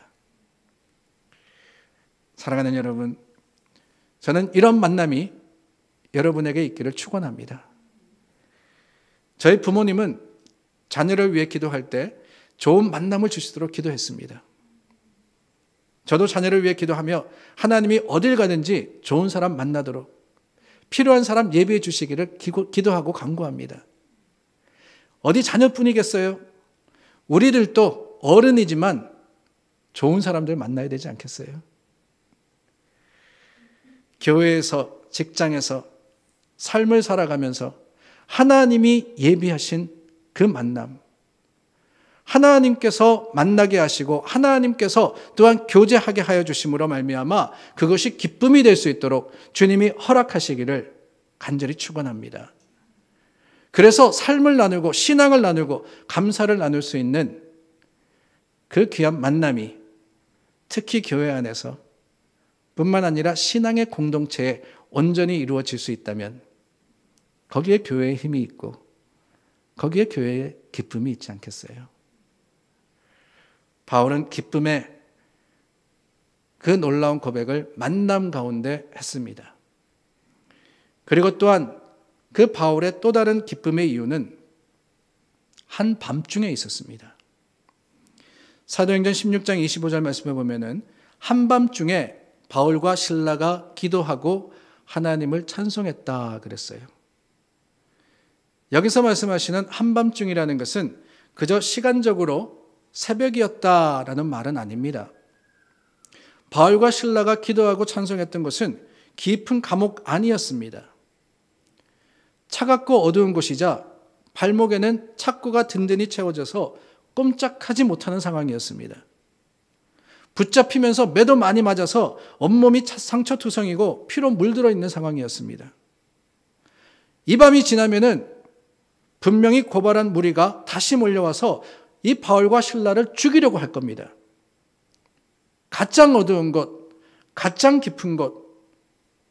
사랑하는 여러분, 저는 이런 만남이 여러분에게 있기를 축원합니다. 저희 부모님은 자녀를 위해 기도할 때 좋은 만남을 주시도록 기도했습니다. 저도 자녀를 위해 기도하며 하나님이 어딜 가든지 좋은 사람 만나도록 필요한 사람 예비해 주시기를 기도하고 간구합니다. 어디 자녀뿐이겠어요? 우리들도 어른이지만 좋은 사람들 만나야 되지 않겠어요? 교회에서, 직장에서 삶을 살아가면서 하나님이 예비하신 그 만남, 하나님께서 만나게 하시고 하나님께서 또한 교제하게 하여 주심으로 말미암아 그것이 기쁨이 될 수 있도록 주님이 허락하시기를 간절히 축원합니다. 그래서 삶을 나누고 신앙을 나누고 감사를 나눌 수 있는 그 귀한 만남이 특히 교회 안에서 뿐만 아니라 신앙의 공동체에 온전히 이루어질 수 있다면 거기에 교회의 힘이 있고 거기에 교회의 기쁨이 있지 않겠어요? 바울은 기쁨의 그 놀라운 고백을 만남 가운데 했습니다. 그리고 또한 그 바울의 또 다른 기쁨의 이유는 한밤중에 있었습니다. 사도행전 16장 25절 말씀에 보면은 한밤중에 바울과 실라가 기도하고 하나님을 찬송했다 그랬어요. 여기서 말씀하시는 한밤중이라는 것은 그저 시간적으로 새벽이었다라는 말은 아닙니다. 바울과 실라가 기도하고 찬송했던 것은 깊은 감옥 안이었습니다. 차갑고 어두운 곳이자 발목에는 착고가 든든히 채워져서 꼼짝하지 못하는 상황이었습니다. 붙잡히면서 매도 많이 맞아서 온몸이 상처투성이고 피로 물들어 있는 상황이었습니다. 이 밤이 지나면은 분명히 고발한 무리가 다시 몰려와서 이 바울과 실라를 죽이려고 할 겁니다. 가장 어두운 곳, 가장 깊은 곳,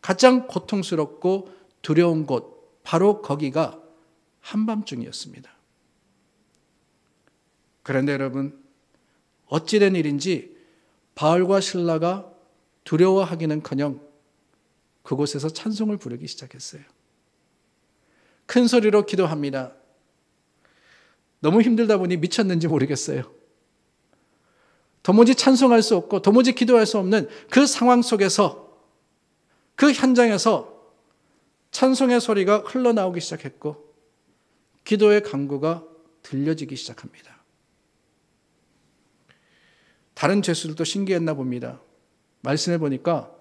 가장 고통스럽고 두려운 곳, 바로 거기가 한밤중이었습니다. 그런데 여러분, 어찌된 일인지 바울과 실라가 두려워하기는커녕 그곳에서 찬송을 부르기 시작했어요. 큰 소리로 기도합니다. 너무 힘들다 보니 미쳤는지 모르겠어요. 도무지 찬송할 수 없고 도무지 기도할 수 없는 그 상황 속에서, 그 현장에서 찬송의 소리가 흘러나오기 시작했고 기도의 간구가 들려지기 시작합니다. 다른 죄수들도 신기했나 봅니다. 말씀해 보니까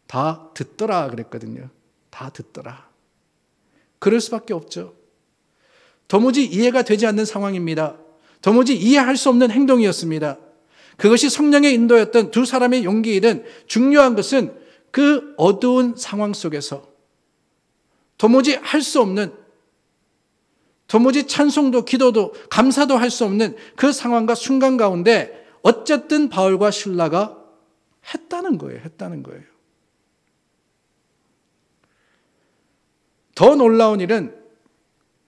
다 듣더라 그랬거든요. 다 듣더라. 그럴 수밖에 없죠. 도무지 이해가 되지 않는 상황입니다. 도무지 이해할 수 없는 행동이었습니다. 그것이 성령의 인도였던 두 사람의 용기이든 중요한 것은 그 어두운 상황 속에서 도무지 할 수 없는, 도무지 찬송도 기도도 감사도 할 수 없는 그 상황과 순간 가운데 어쨌든 바울과 실라가 했다는 거예요. 더 놀라운 일은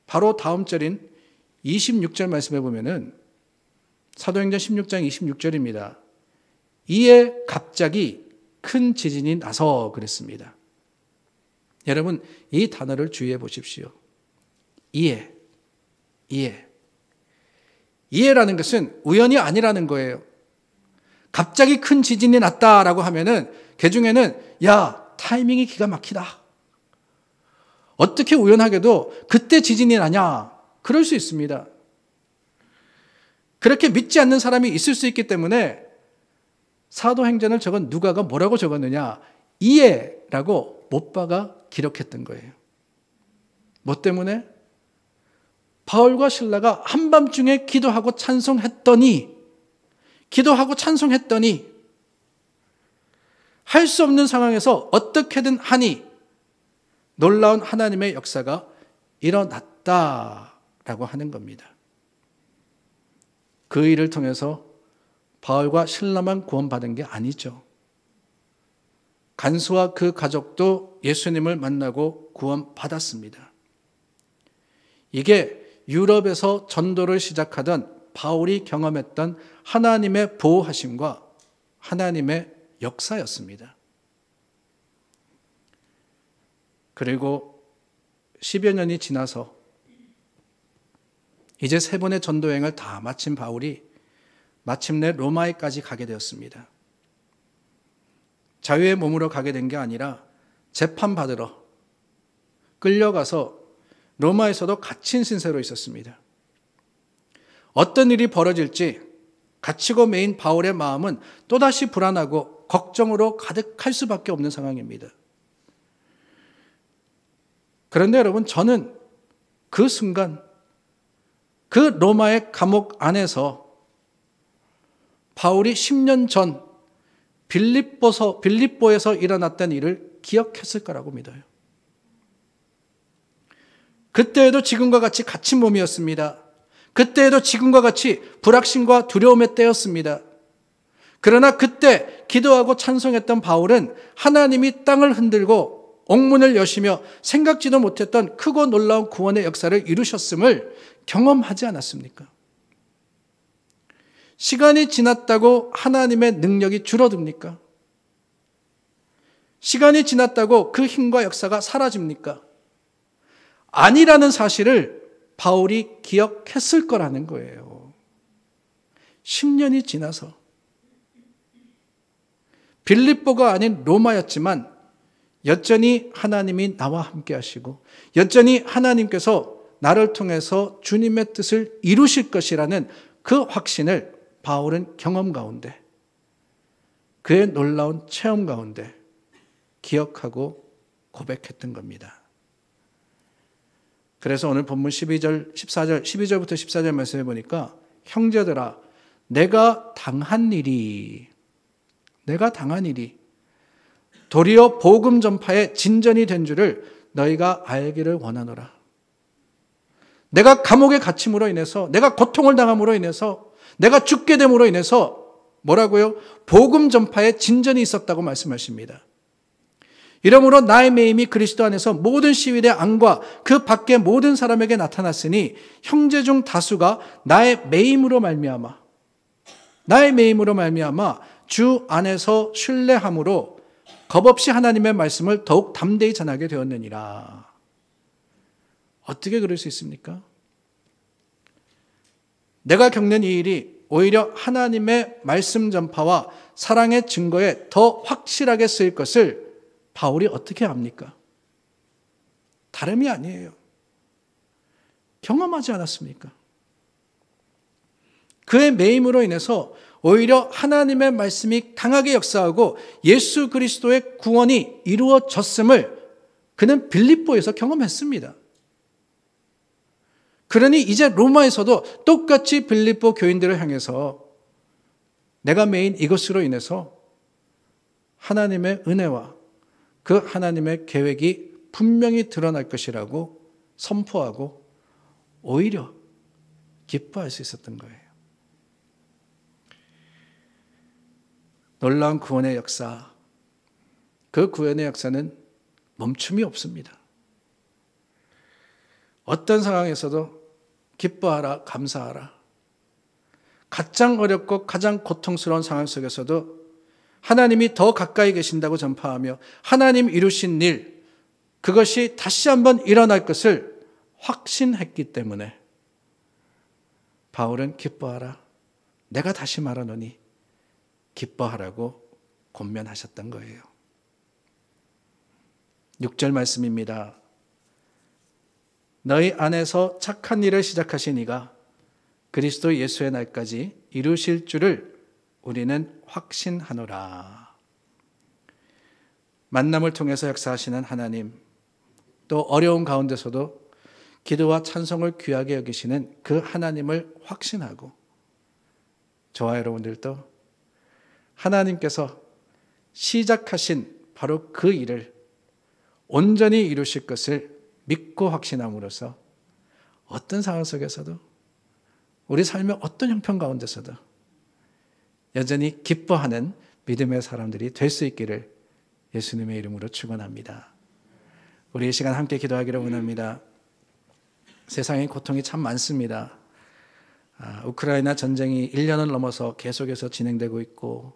바로 다음 절인 26절 말씀해 보면은 사도행전 16장 26절입니다. 이에 갑자기 큰 지진이 나서 그랬습니다. 여러분, 이 단어를 주의해 보십시오. 이해라는 것은 우연이 아니라는 거예요. 갑자기 큰 지진이 났다라고 하면은 그 중에는 타이밍이 기가 막히다. 어떻게 우연하게도 그때 지진이 나냐? 그럴 수 있습니다. 그렇게 믿지 않는 사람이 있을 수 있기 때문에 사도행전을 적은 누가가 뭐라고 적었느냐? 이해라고 못바가 기록했던 거예요. 뭐 때문에? 바울과 실라가 한밤중에 기도하고 찬송했더니 할 수 없는 상황에서 어떻게든 하니 놀라운 하나님의 역사가 일어났다라고 하는 겁니다. 그 일을 통해서 바울과 실라만 구원받은 게 아니죠. 간수와 그 가족도 예수님을 만나고 구원받았습니다. 이게 유럽에서 전도를 시작하던 바울이 경험했던 하나님의 보호하심과 하나님의 역사였습니다. 그리고 10여 년이 지나서 이제 3번의 전도여행을 다 마친 바울이 마침내 로마에까지 가게 되었습니다. 자유의 몸으로 가게 된 게 아니라 재판받으러 끌려가서 로마에서도 갇힌 신세로 있었습니다. 어떤 일이 벌어질지 갇히고 매인 바울의 마음은 또다시 불안하고 걱정으로 가득할 수밖에 없는 상황입니다. 그런데 여러분, 저는 그 순간 그 로마의 감옥 안에서 바울이 10년 전 빌립보에서 일어났던 일을 기억했을 거라고 믿어요. 그때에도 지금과 같이 갇힌 몸이었습니다. 그때에도 지금과 같이 불확신과 두려움의 때였습니다. 그러나 그때 기도하고 찬송했던 바울은 하나님이 땅을 흔들고 옥문을 여시며 생각지도 못했던 크고 놀라운 구원의 역사를 이루셨음을 경험하지 않았습니까? 시간이 지났다고 하나님의 능력이 줄어듭니까? 시간이 지났다고 그 힘과 역사가 사라집니까? 아니라는 사실을 바울이 기억했을 거라는 거예요. 10년이 지나서 빌립보가 아닌 로마였지만 여전히 하나님이 나와 함께 하시고 여전히 하나님께서 나를 통해서 주님의 뜻을 이루실 것이라는 그 확신을 바울은 경험 가운데, 그의 놀라운 체험 가운데 기억하고 고백했던 겁니다. 그래서 오늘 본문 12절부터 14절 말씀해 보니까 형제들아, 내가 당한 일이 내가 당한 일이 도리어 복음 전파의 진전이 된 줄을 너희가 알기를 원하노라. 내가 감옥에 갇힘으로 인해서, 내가 고통을 당함으로 인해서, 내가 죽게 됨으로 인해서 뭐라고요? 복음 전파의 진전이 있었다고 말씀하십니다. 이러므로 나의 매임이 그리스도 안에서 모든 시위대 안과 그 밖의 모든 사람에게 나타났으니 형제 중 다수가 나의 매임으로 말미암아 주 안에서 신뢰함으로 겁없이 하나님의 말씀을 더욱 담대히 전하게 되었느니라. 어떻게 그럴 수 있습니까? 내가 겪는 이 일이 오히려 하나님의 말씀 전파와 사랑의 증거에 더 확실하게 쓰일 것을 바울이 어떻게 압니까? 다름이 아니에요. 경험하지 않았습니까? 그의 매임으로 인해서 오히려 하나님의 말씀이 강하게 역사하고 예수 그리스도의 구원이 이루어졌음을 그는 빌립보에서 경험했습니다. 그러니 이제 로마에서도 똑같이 빌립보 교인들을 향해서 내가 매인 이것으로 인해서 하나님의 은혜와 그 하나님의 계획이 분명히 드러날 것이라고 선포하고 오히려 기뻐할 수 있었던 거예요. 놀라운 구원의 역사, 그 구원의 역사는 멈춤이 없습니다. 어떤 상황에서도 기뻐하라, 감사하라. 가장 어렵고 가장 고통스러운 상황 속에서도 하나님이 더 가까이 계신다고 전파하며 하나님 이루신 일, 그것이 다시 한번 일어날 것을 확신했기 때문에 바울은 기뻐하라, 내가 다시 말하노니 기뻐하라고 권면하셨던 거예요. 6절 말씀입니다. 너희 안에서 착한 일을 시작하신 이가 그리스도 예수의 날까지 이루실 줄을 우리는 확신하노라. 만남을 통해서 역사하시는 하나님, 또 어려운 가운데서도 기도와 찬송을 귀하게 여기시는 그 하나님을 확신하고 저와 여러분들도 하나님께서 시작하신 바로 그 일을 온전히 이루실 것을 믿고 확신함으로써 어떤 상황 속에서도 우리 삶의 어떤 형편 가운데서도 여전히 기뻐하는 믿음의 사람들이 될 수 있기를 예수님의 이름으로 축원합니다. 우리 이 시간 함께 기도하기를 원합니다. 세상에 고통이 참 많습니다. 우크라이나 전쟁이 1년을 넘어서 계속해서 진행되고 있고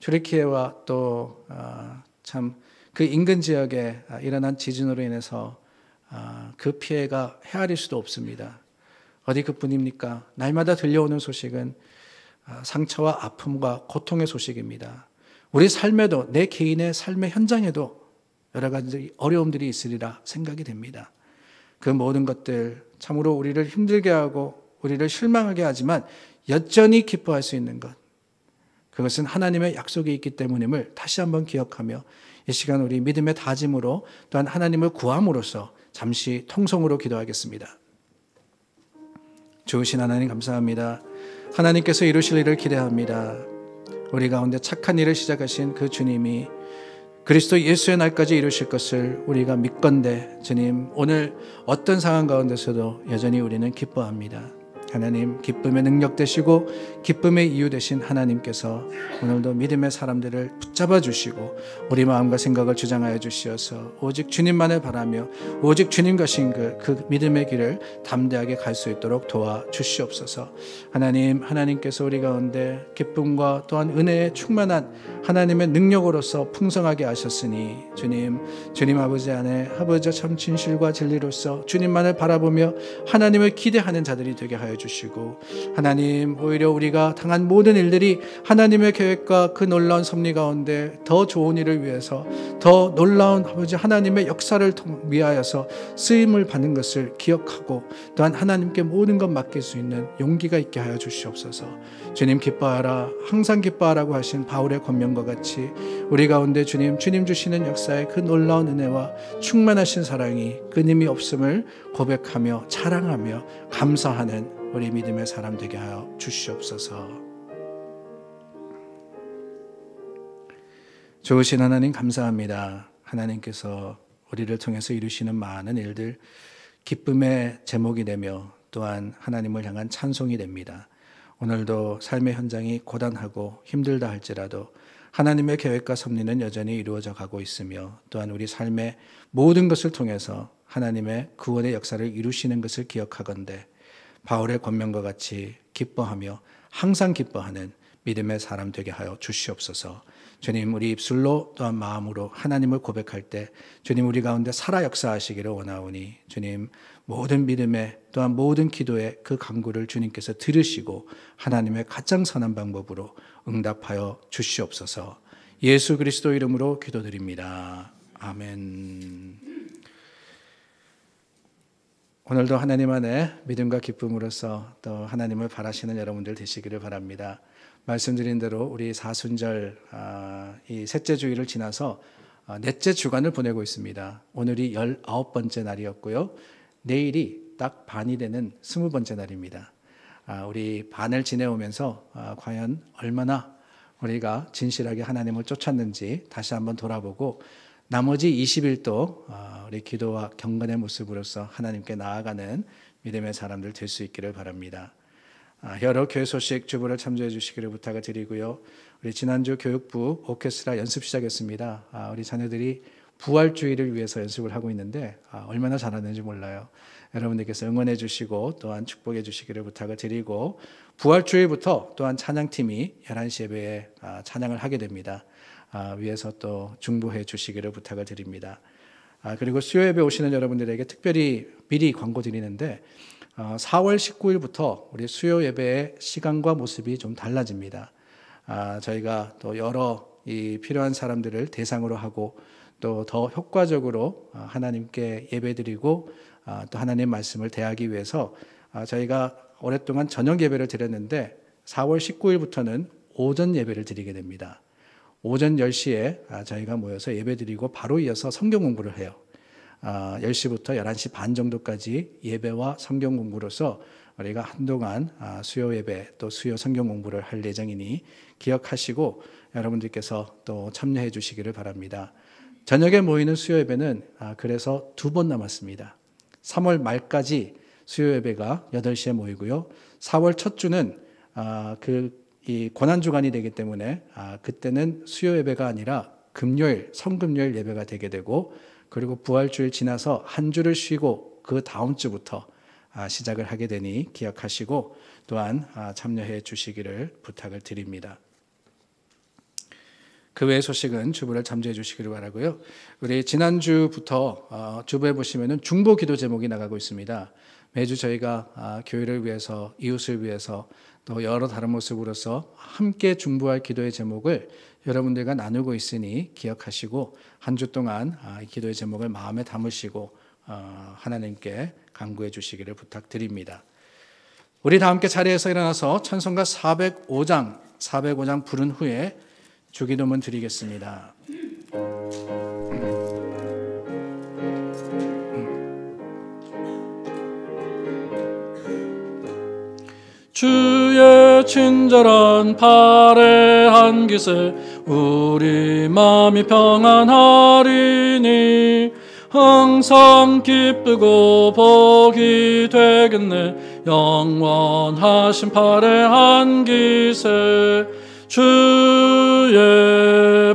튀르키예와 또 참 그 인근 지역에 일어난 지진으로 인해서 그 피해가 헤아릴 수도 없습니다. 어디 그뿐입니까? 날마다 들려오는 소식은 상처와 아픔과 고통의 소식입니다. 우리 삶에도, 내 개인의 삶의 현장에도 여러 가지 어려움들이 있으리라 생각이 됩니다. 그 모든 것들 참으로 우리를 힘들게 하고 우리를 실망하게 하지만 여전히 기뻐할 수 있는 것, 그것은 하나님의 약속이 있기 때문임을 다시 한번 기억하며 이 시간 우리 믿음의 다짐으로 또한 하나님을 구함으로써 잠시 통성으로 기도하겠습니다. 좋으신 하나님 감사합니다. 하나님께서 이루실 일을 기대합니다. 우리 가운데 착한 일을 시작하신 그 주님이 그리스도 예수의 날까지 이루실 것을 우리가 믿건대 주님, 오늘 어떤 상황 가운데서도 여전히 우리는 기뻐합니다. 하나님, 기쁨의 능력 되시고 기쁨의 이유 되신 하나님께서 오늘도 믿음의 사람들을 붙잡아 주시고 우리 마음과 생각을 주장하여 주시어서 오직 주님만을 바라며 오직 주님 가신 그 믿음의 길을 담대하게 갈 수 있도록 도와주시옵소서. 하나님, 하나님께서 우리 가운데 기쁨과 또한 은혜에 충만한 하나님의 능력으로서 풍성하게 하셨으니 주님 아버지 안에 아버지 참 진실과 진리로서 주님만을 바라보며 하나님을 기대하는 자들이 되게 하여 주시고, 하나님 오히려 우리가 당한 모든 일들이 하나님의 계획과 그 놀라운 섭리 가운데 더 좋은 일을 위해서 더 놀라운 아버지 하나님의 역사를 위하여서 쓰임을 받는 것을 기억하고 또한 하나님께 모든 것 맡길 수 있는 용기가 있게 하여 주시옵소서. 주님 기뻐하라, 항상 기뻐하라고 하신 바울의 권면과 같이 우리 가운데 주님 주시는 역사의 그 놀라운 은혜와 충만하신 사랑이 끊임이 없음을 고백하며 자랑하며 감사하는 우리 믿음의 사람 되게 하여 주시옵소서. 좋으신 하나님 감사합니다. 하나님께서 우리를 통해서 이루시는 많은 일들 기쁨의 제목이 되며 또한 하나님을 향한 찬송이 됩니다. 오늘도 삶의 현장이 고단하고 힘들다 할지라도 하나님의 계획과 섭리는 여전히 이루어져 가고 있으며 또한 우리 삶의 모든 것을 통해서 하나님의 구원의 역사를 이루시는 것을 기억하건대 바울의 권면과 같이 기뻐하며 항상 기뻐하는 믿음의 사람 되게 하여 주시옵소서. 주님, 우리 입술로 또한 마음으로 하나님을 고백할 때 주님 우리 가운데 살아 역사하시기를 원하오니 주님 모든 믿음에 또한 모든 기도에 그 간구를 주님께서 들으시고 하나님의 가장 선한 방법으로 응답하여 주시옵소서. 예수 그리스도 이름으로 기도드립니다. 아멘. 오늘도 하나님 안에 믿음과 기쁨으로써 또 하나님을 바라시는 여러분들 되시기를 바랍니다. 말씀드린 대로 우리 사순절 이 셋째 주일을 지나서 넷째 주간을 보내고 있습니다. 오늘이 19번째 날이었고요. 내일이 딱 반이 되는 20번째 날입니다. 우리 반을 지내오면서 과연 얼마나 우리가 진실하게 하나님을 쫓았는지 다시 한번 돌아보고 나머지 20일도 우리 기도와 경건의 모습으로서 하나님께 나아가는 믿음의 사람들 될 수 있기를 바랍니다. 여러 교회 소식 주보를 참조해 주시기를 부탁을 드리고요. 우리 지난주 교육부 오케스트라 연습 시작했습니다. 우리 자녀들이 부활주의를 위해서 연습을 하고 있는데 얼마나 잘하는지 몰라요. 여러분들께서 응원해 주시고 또한 축복해 주시기를 부탁을 드리고 부활주의부터 또한 찬양팀이 11시 예배에 찬양을 하게 됩니다. 위에서 또 중보해 주시기를 부탁을 드립니다. 그리고 수요 예배 오시는 여러분들에게 특별히 미리 광고 드리는데 4월 19일부터 우리 수요 예배의 시간과 모습이 좀 달라집니다. 저희가 또 여러 이 필요한 사람들을 대상으로 하고 또 더 효과적으로 하나님께 예배드리고 또 하나님의 말씀을 대하기 위해서 저희가 오랫동안 저녁 예배를 드렸는데 4월 19일부터는 오전 예배를 드리게 됩니다. 오전 10시에 저희가 모여서 예배드리고 바로 이어서 성경 공부를 해요. 10시부터 11시 반 정도까지 예배와 성경 공부로서 우리가 한동안 수요 예배 또 수요 성경 공부를 할 예정이니 기억하시고 여러분들께서 또 참여해 주시기를 바랍니다. 저녁에 모이는 수요 예배는 그래서 2번 남았습니다. 3월 말까지 수요 예배가 8시에 모이고요. 4월 첫 주는 이 고난주간이 되기 때문에 그때는 수요 예배가 아니라 금요일, 성금요일 예배가 되게 되고 그리고 부활주일 지나서 한 주를 쉬고 그 다음 주부터 시작을 하게 되니 기억하시고 또한 참여해 주시기를 부탁을 드립니다. 그 외의 소식은 주보를 참조해 주시기를 바라고요. 우리 지난주부터 주보에 보시면은 중보 기도 제목이 나가고 있습니다. 매주 저희가 교회를 위해서 이웃을 위해서 또 여러 다른 모습으로서 함께 중보할 기도의 제목을 여러분들과 나누고 있으니 기억하시고 한 주 동안 이 기도의 제목을 마음에 담으시고 하나님께 간구해 주시기를 부탁드립니다. 우리 다 함께 자리에서 일어나서 찬송가 405장 부른 후에 주기도문 드리겠습니다. 주의 친절한 팔에 안기세 우리 마음이 평안하리니 항상 기쁘고 복이 되겠네 영원하신 팔에 안기세 주의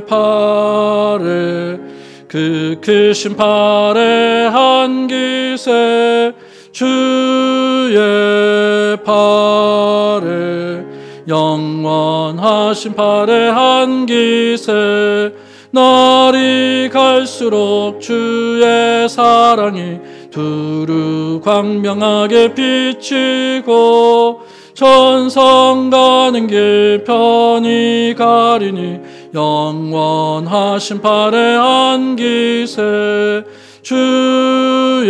팔에 그 크신 팔에 안기세 주의 팔에 영원하신 팔에 안기세 날이 갈수록 주의 사랑이 두루 광명하게 비치고 천성 가는 길 편히 가리니 영원하신 팔에 안기세 주의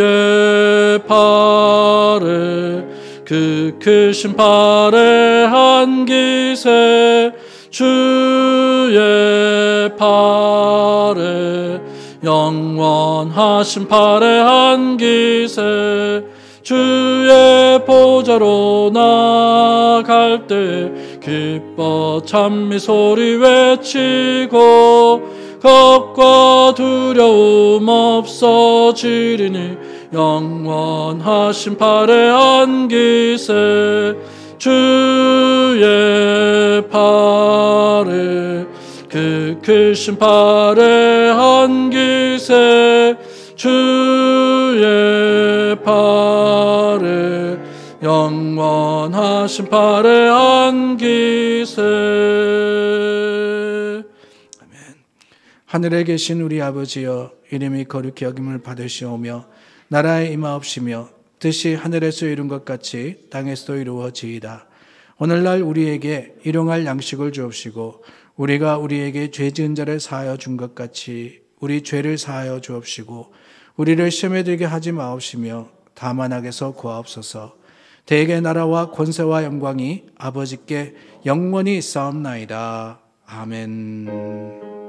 팔에 그 크신 팔에 안기세 주의 팔에 영원하신 팔에 안기세 주의 보좌로 나갈 때 기뻐 찬미 소리 외치고 겁과 두려움 없어지리니 영원하신 팔에 안기세 주의 팔에 그 크신 팔에 안기세 주의 팔에 영원하신 팔에 안기세. 아멘. 하늘에 계신 우리 아버지여 이름이 거룩히 여김을 받으시오며 나라에 임하옵시며 뜻이 하늘에서 이룬 것 같이 땅에서도 이루어지이다. 오늘날 우리에게 일용할 양식을 주옵시고 우리가 우리에게 죄 지은 자를 사하여 준 것 같이 우리 죄를 사하여 주옵시고 우리를 시험에 들게 하지 마옵시며 다만 악에서 구하옵소서. 대개 나라와 권세와 영광이 아버지께 영원히 있사옵나이다. 아멘.